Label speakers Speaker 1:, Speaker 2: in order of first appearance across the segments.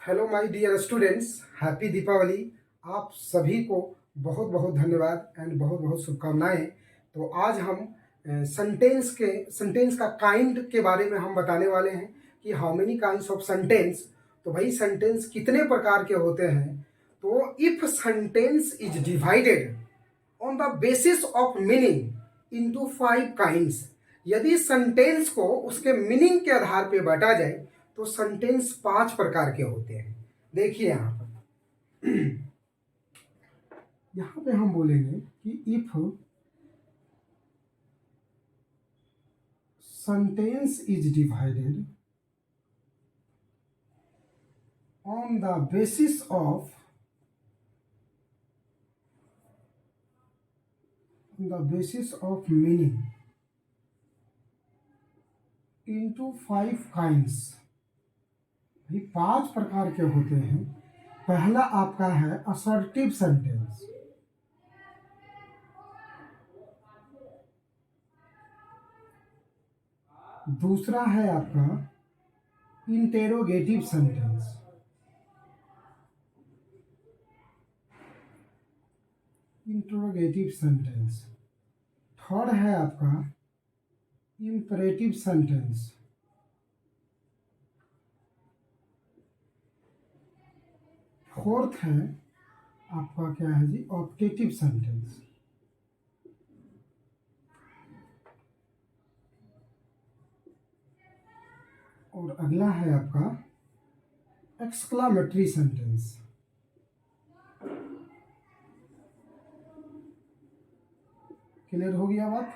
Speaker 1: Hello my dear students, happy Deepavali. आप सभी को बहुत बहुत धन्यवाद एंड बहुत बहुत शुभकामनाएं। तो आज हम सेंटेंस का काइंड के बारे में हम बताने वाले हैं कि how many kinds of sentence. तो भाई सेंटेंस कितने प्रकार के होते हैं। तो if sentence is divided on the basis of meaning into 5 kinds, यदि सेंटेंस को उसके मीनिंग के आधार पे बांटा जाए तो सेंटेंस 5 प्रकार के होते हैं। देखिए यहाँ पर यहाँ पे हम बोलेंगे कि if sentence is divided on the basis of meaning into 5 kinds. ये 5 प्रकार के होते हैं। पहला आपका है असर्टिव सेंटेंस, दूसरा है आपका इंटेरोगेटिव सेंटेंस, थर्ड है आपका इंपरेटिव सेंटेंस, फोर्थ है आपका क्या है जी, ऑप्टेटिव सेंटेंस, और अगला है आपका एक्सक्लामेटरी सेंटेंस। क्लियर हो गया बात।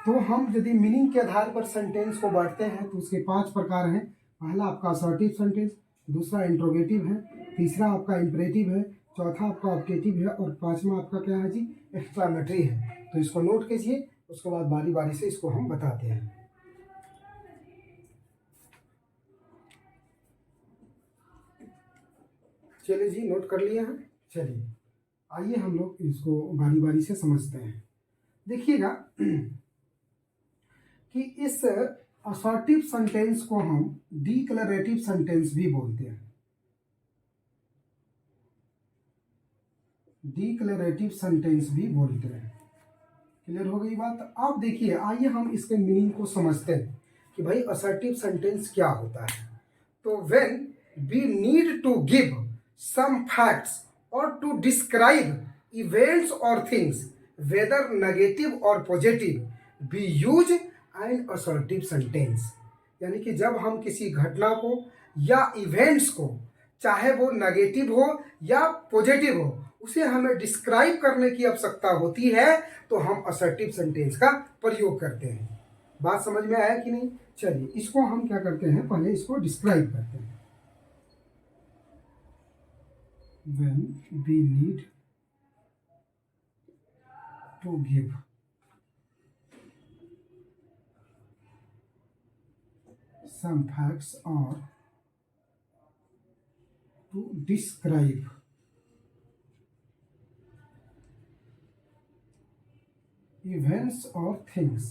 Speaker 1: तो हम यदि मीनिंग के आधार पर सेंटेंस को बांटते हैं तो उसके 5 प्रकार हैं। पहला आपका असर्टिव सेंटेंस, दूसरा इंट्रोगेटिव है, तीसरा आपका इंपरेटिव है, चौथा आपका ऑप्टेटिव है और पांचवा आपका क्या है जी, एक्सक्लामेटरी है। तो इसको नोट कीजिए, उसके बाद बारी बारी से इसको हम बताते हैं। चलिए जी, नोट कर लिए हैं। चलिए आइए हम लोग इसको बारी बारी से समझते हैं। देखिएगा कि इस असर्टिव सेंटेंस को हम डिक्लेरेटिव सेंटेंस भी बोलते हैं। डिक्लेरेटिव सेंटेंस भी बोलते हैं। क्लियर हो गई बात। अब देखिए, आइए हम इसके मीनिंग को समझते हैं कि भाई असर्टिव सेंटेंस क्या होता है। तो when we need to give some facts और टू डिस्क्राइब इवेंट्स और थिंग्स वेदर नेगेटिव और positive, we use an assertive sentence. यानी कि जब हम किसी घटना को या इवेंट्स को, चाहे वो नेगेटिव हो या पॉजिटिव हो, उसे हमें डिस्क्राइब करने की आवश्यकता होती है तो हम असर्टिव सेंटेंस का प्रयोग करते हैं। बात समझ में आया कि नहीं। चलिए इसको हम क्या करते हैं, पहले इसको डिस्क्राइब करते हैं। When we need to give some facts or to describe events or things,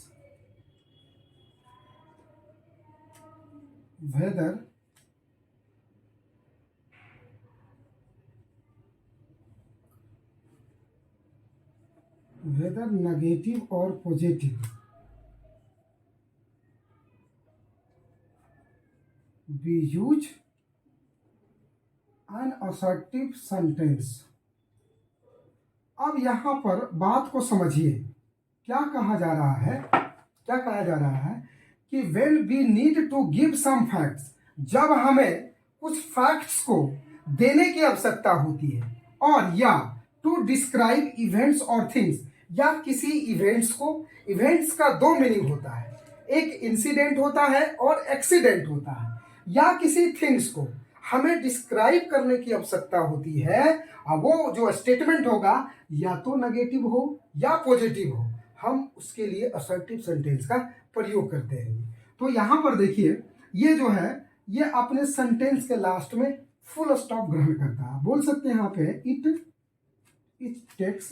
Speaker 1: whether negative or positive, we use an assertive sentence। अब यहाँ पर बात को समझिए, क्या कहा जा रहा है, क्या कहा जा रहा है कि when we need to give some facts, जब हमें कुछ फैक्ट्स को देने की आवश्यकता होती है, और या टू डिस्क्राइब इवेंट्स और थिंग्स, या किसी इवेंट्स को, इवेंट्स का 2 मीनिंग होता है, एक इंसिडेंट होता है और एक्सीडेंट होता है, या किसी थिंग्स को हमें डिस्क्राइब करने की आवश्यकता होती है। अब वो जो स्टेटमेंट होगा या तो नेगेटिव हो या पॉजिटिव हो, हम उसके लिए असर्टिव सेंटेंस का प्रयोग करते हैं। तो यहाँ पर देखिए, ये जो है ये अपने सेंटेंस के लास्ट में फुल स्टॉप ग्रहण करता है। बोल सकते हैं यहाँ पे it takes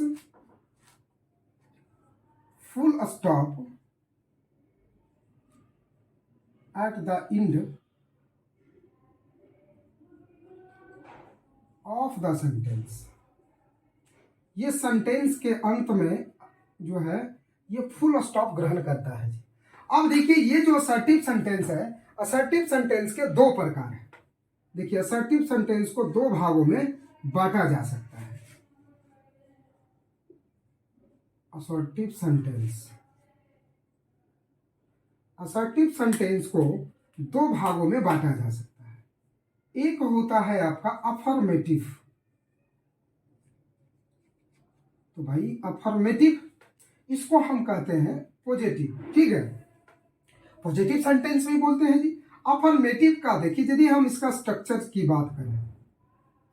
Speaker 1: full stop at the end of the sentence, ये सेंटेंस के अंत में जो है ये फुल स्टॉप ग्रहण करता है जी। अब देखिए ये जो असर्टिव सेंटेंस है, असर्टिव सेंटेंस के दो प्रकार हैं। देखिए असर्टिव सेंटेंस को दो भागों में बांटा जा सकता है। असर्टिव सेंटेंस, असर्टिव सेंटेंस को दो भागों में बांटा जा सकता है। एक होता है आपका अफर्मेटिव, तो भाई अफर्मेटिव इसको हम कहते हैं पॉजिटिव, ठीक है, पॉजिटिव सेंटेंस भी बोलते हैं जी। अफर्मेटिव का देखिए यदि हम इसका स्ट्रक्चर की बात करें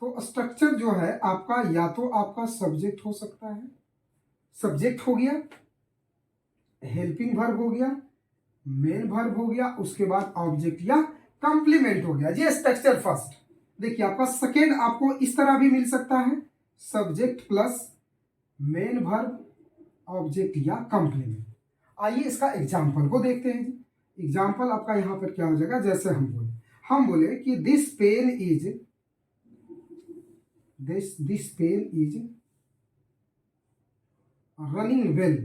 Speaker 1: तो स्ट्रक्चर जो है आपका या तो आपका सब्जेक्ट हो सकता है, सब्जेक्ट हो गया, हेल्पिंग वर्ब हो गया, मेन वर्ब हो गया, उसके बाद ऑब्जेक्ट या कंप्लीमेंट हो गया। ये स्ट्रक्चर फर्स्ट। देखिए आपका सेकेंड आपको इस तरह भी मिल सकता है, subject plus main verb object या कंप्लीमेंट। आइए इसका एग्जाम्पल को देखते हैं जी। एग्जाम्पल आपका यहाँ पर क्या हो जाएगा, जैसे हम बोले कि this pen is running well.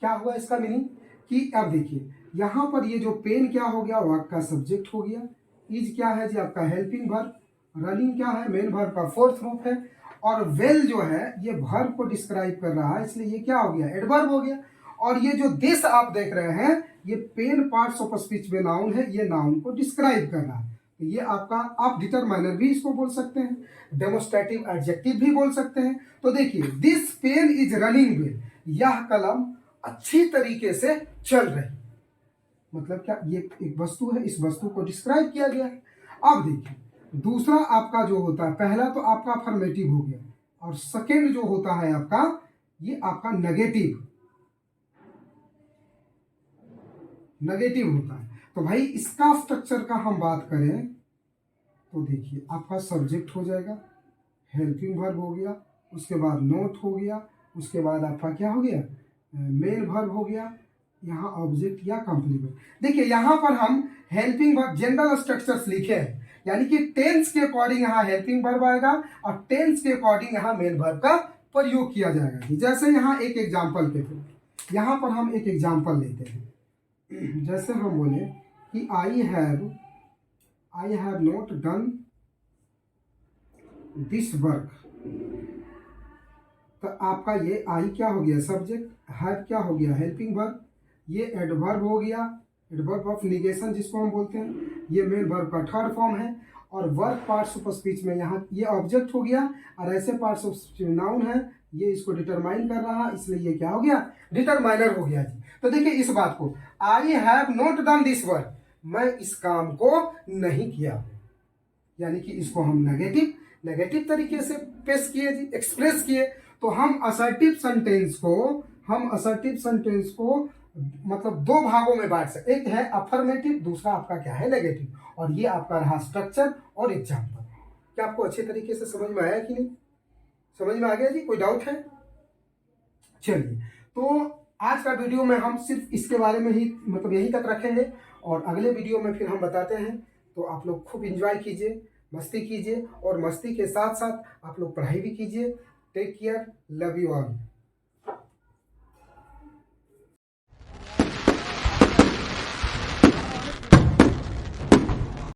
Speaker 1: क्या हुआ इसका मीनिंग कि अब देखिए यहाँ पर ये जो पेन क्या हो गया, वाक्य का सब्जेक्ट हो गया, इज क्या है जी आपका हेल्पिंग वर्ब, रनिंग क्या है मेन वर्ब का फोर्थ रूप है, और वेल जो है ये वर्ब को डिस्क्राइब कर रहा है, इसलिए ये क्या हो गया एडवर्ब हो गया। और ये जो दिस आप देख रहे हैं ये पेन पार्ट्स ऑफ स्पीच में नाउन है, ये नाउन को डिस्क्राइब कर रहा है। तो ये आपका आप डिटरमाइनर भी इसको बोल सकते हैं, डेमोस्ट्रेटिव एडजेक्टिव भी बोल सकते हैं। तो देखिए this pen is running well, यह कलम अच्छी तरीके से चल रही, मतलब क्या ये एक वस्तु है, इस वस्तु को डिस्क्राइब किया गया है। अब देखिए दूसरा आपका जो होता है, पहला तो आपका अफर्मेटिव हो गया और सेकेंड जो होता है आपका ये आपका नेगेटिव होता है। तो भाई इसका स्ट्रक्चर का हम बात करें तो देखिए आपका सब्जेक्ट हो जाएगा, हेल्पिंग वर्ब हो गया, उसके बाद नोट हो गया, उसके बाद आपका क्या हो गया मेन वर्ब हो गया, यहाँ ऑब्जेक्ट या कंप्लीमेंट। देखिए यहाँ पर हम हेल्पिंग वर्ब जनरल स्ट्रक्चर्स लिखे हैं, यानी कि टेंस के अकॉर्डिंग यहाँ हेल्पिंग वर्ब आएगा और टेंस के अकॉर्डिंग यहाँ मेन वर्ब का प्रयोग किया जाएगा। जैसे यहाँ एक एग्जाम्पल के थ्रू, यहाँ पर हम एक एग्जाम्पल लेते हैं। जैसे हम बोले कि I have not done this work, तो आपका ये आई क्या हो गया सब्जेक्ट, हैव क्या हो गया हेल्पिंग वर्ब, ये एडवर्ब हो गया, एडवर्ब ऑफ निगेशन जिसको हम बोलते हैं, ये मेन वर्ब का थर्ड फॉर्म है, और वर्ब पार्ट्स ऑफ स्पीच में यहाँ ये ऑब्जेक्ट हो गया, और ऐसे पार्ट्स ऑफ स्पीच नाउन है, ये इसको डिटरमाइन कर रहा है, इसलिए ये क्या हो गया डिटरमाइनर हो गया जी। तो देखिए इस बात को, I have not done this work, मैं इस काम को नहीं किया, यानी कि इसको हम नेगेटिव तरीके से पेश किए जी, एक्सप्रेस किए। तो हम असर्टिव सेंटेंस को मतलब दो भागों में बांट सकते, एक है अफर्मेटिव, दूसरा आपका क्या है नेगेटिव, और ये आपका रहा स्ट्रक्चर और एग्जाम्पल। क्या आपको अच्छे तरीके से समझ में आया कि नहीं, समझ में आ गया जी, कोई डाउट है? चलिए तो आज का वीडियो में हम सिर्फ इसके बारे में ही मतलब यहीं तक रखेंगे, और अगले वीडियो में फिर हम बताते हैं। तो आप लोग खूब एंजॉय कीजिए, मस्ती कीजिए, और मस्ती के साथ साथ आप लोग पढ़ाई भी कीजिए। Take care, love you all.